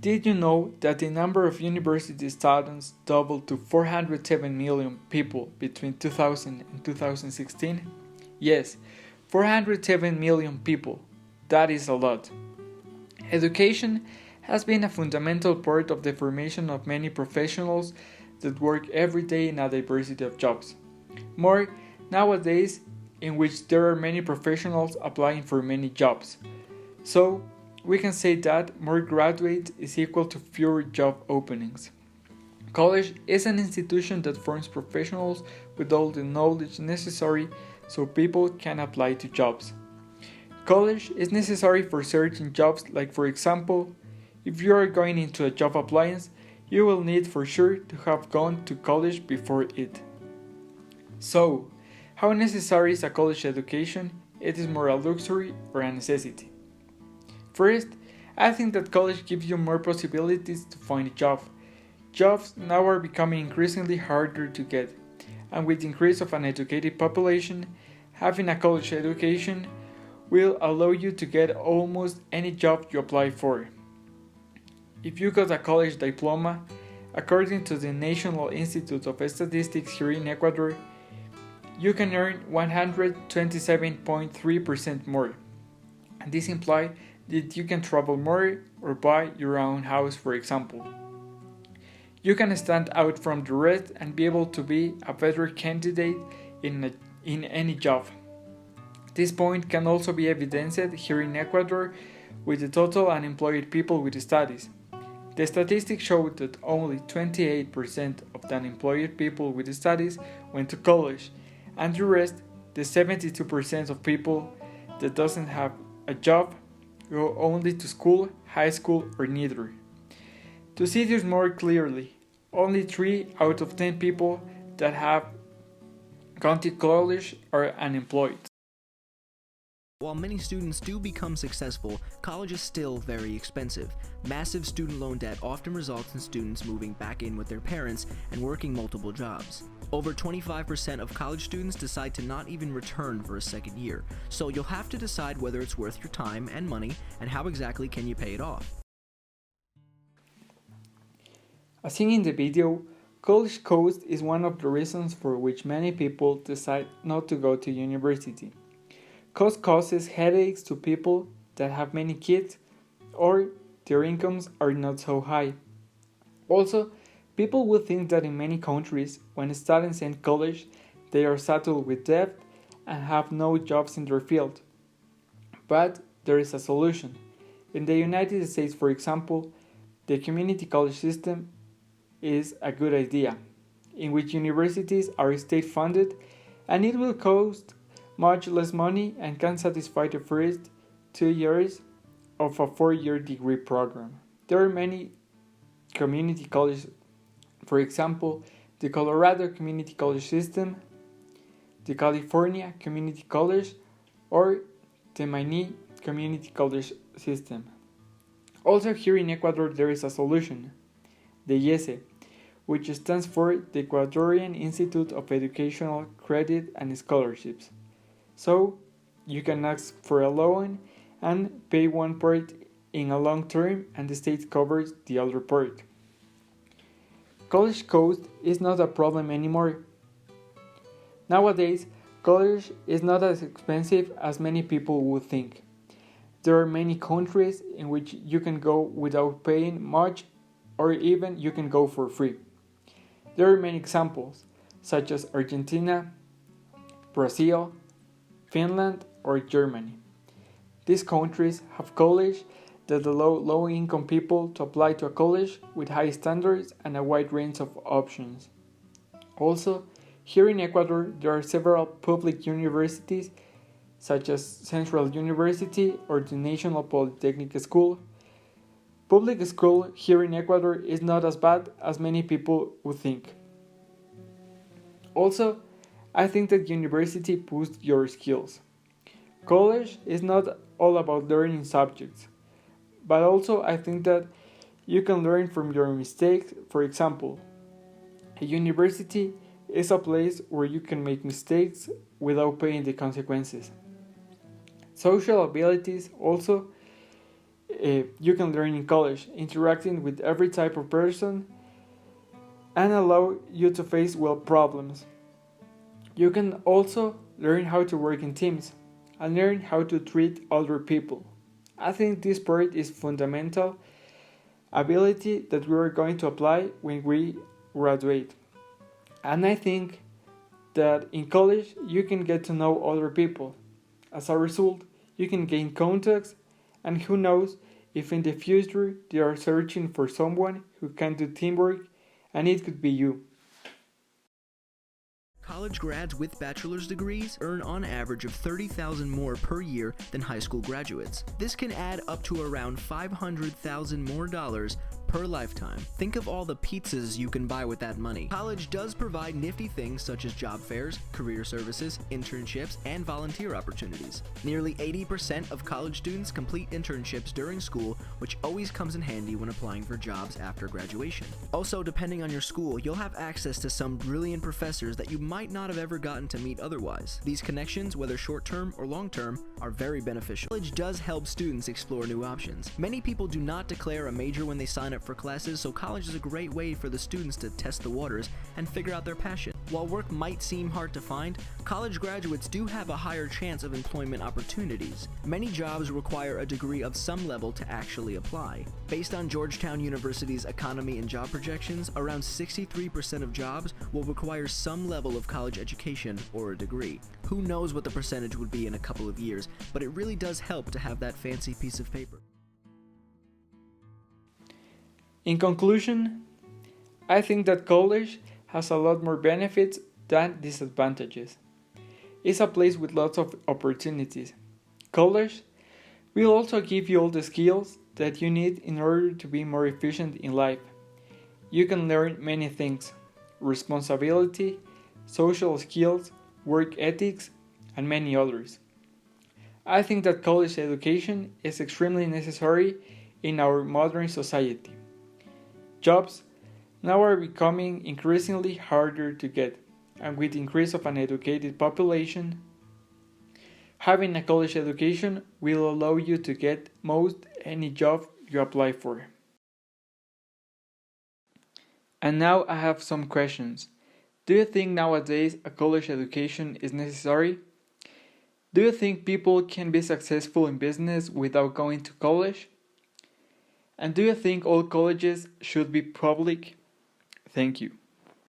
Did you know that the number of university students doubled to 407 million people between 2000 and 2016? Yes, 407 million people. That is a lot. Education has been a fundamental part of the formation of many professionals that work every day in a diversity of jobs. More nowadays, in which there are many professionals applying for many jobs. So, we can say that more graduates is equal to fewer job openings. College is an institution that forms professionals with all the knowledge necessary so people can apply to jobs. College is necessary for certain jobs, like for example, if you are going into a job appliance, you will need for sure to have gone to college before it. So, how necessary is a college education? It is more a luxury or a necessity. First, I think that college gives you more possibilities to find a job. Jobs now are becoming increasingly harder to get, and with the increase of an educated population, having a college education will allow you to get almost any job you apply for. If you got a college diploma, according to the National Institute of Statistics here in Ecuador, you can earn 127.3% more. And this implies that you can travel more or buy your own house, for example. You can stand out from the rest and be able to be a better candidate in any job. This point can also be evidenced here in Ecuador with the total unemployed people with studies. The statistics show that only 28% of the unemployed people with studies went to college, and the rest, the 72% of people that doesn't have a job, go only to school, high school, or neither. To see this more clearly, only 3 out of 10 people that have gone to college are unemployed. While many students do become successful, college is still very expensive. Massive student loan debt often results in students moving back in with their parents and working multiple jobs. Over 25% of college students decide to not even return for a second year, so you'll have to decide whether it's worth your time and money and how exactly can you pay it off. As seen in the video, college cost is one of the reasons for which many people decide not to go to university. Cost causes headaches to people that have many kids or their incomes are not so high. Also, people would think that in many countries, when students end college, they are saddled with debt and have no jobs in their field. But there is a solution. In the United States, for example, the community college system is a good idea, in which universities are state-funded and it will cost much less money and can satisfy the first 2 years of a 4-year degree program. There are many community colleges, for example, the Colorado Community College System, the California Community College, or the Maine Community College System. Also here in Ecuador there is a solution, the IESE, which stands for the Ecuadorian Institute of Educational Credit and Scholarships. So, you can ask for a loan and pay one part in a long term and the state covers the other part. College cost is not a problem anymore. Nowadays, college is not as expensive as many people would think. There are many countries in which you can go without paying much or even you can go for free. There are many examples, such as Argentina, Brazil, Finland, or Germany. These countries have college that allow low-income people to apply to a college with high standards and a wide range of options. Also, here in Ecuador, there are several public universities, such as Central University or the National Polytechnic School. Public school here in Ecuador is not as bad as many people would think. Also, I think that university boosts your skills. College is not all about learning subjects, but also I think that you can learn from your mistakes. For example, a university is a place where you can make mistakes without paying the consequences. Social abilities also you can learn in college, interacting with every type of person and allow you to face well problems. You can also learn how to work in teams and learn how to treat other people. I think this part is fundamental ability that we are going to apply when we graduate. And I think that in college you can get to know other people. As a result, you can gain contacts, and who knows if in the future they are searching for someone who can do teamwork, and it could be you. College grads with bachelor's degrees earn on average of $30,000 more per year than high school graduates. This can add up to around $500,000 more per lifetime. Think of all the pizzas you can buy with that money. College does provide nifty things such as job fairs, career services, internships, and volunteer opportunities. Nearly 80% of college students complete internships during school, which always comes in handy when applying for jobs after graduation. Also, depending on your school, you'll have access to some brilliant professors that you might not have ever gotten to meet otherwise. These connections, whether short-term or long-term, are very beneficial. College does help students explore new options. Many people do not declare a major when they sign up for classes, so college is a great way for the students to test the waters and figure out their passion. While work might seem hard to find, college graduates do have a higher chance of employment opportunities. Many jobs require a degree of some level to actually apply. Based on Georgetown University's economy and job projections, around 63% of jobs will require some level of college education or a degree. Who knows what the percentage would be in a couple of years, but it really does help to have that fancy piece of paper. In conclusion, I think that college has a lot more benefits than disadvantages. It's a place with lots of opportunities. College will also give you all the skills that you need in order to be more efficient in life. You can learn many things: responsibility, social skills, work ethics, and many others. I think that college education is extremely necessary in our modern society. Jobs now are becoming increasingly harder to get, and with the increase of an educated population, having a college education will allow you to get most any job you apply for. And now I have some questions. Do you think nowadays a college education is necessary? Do you think people can be successful in business without going to college? And do you think all colleges should be public? Thank you.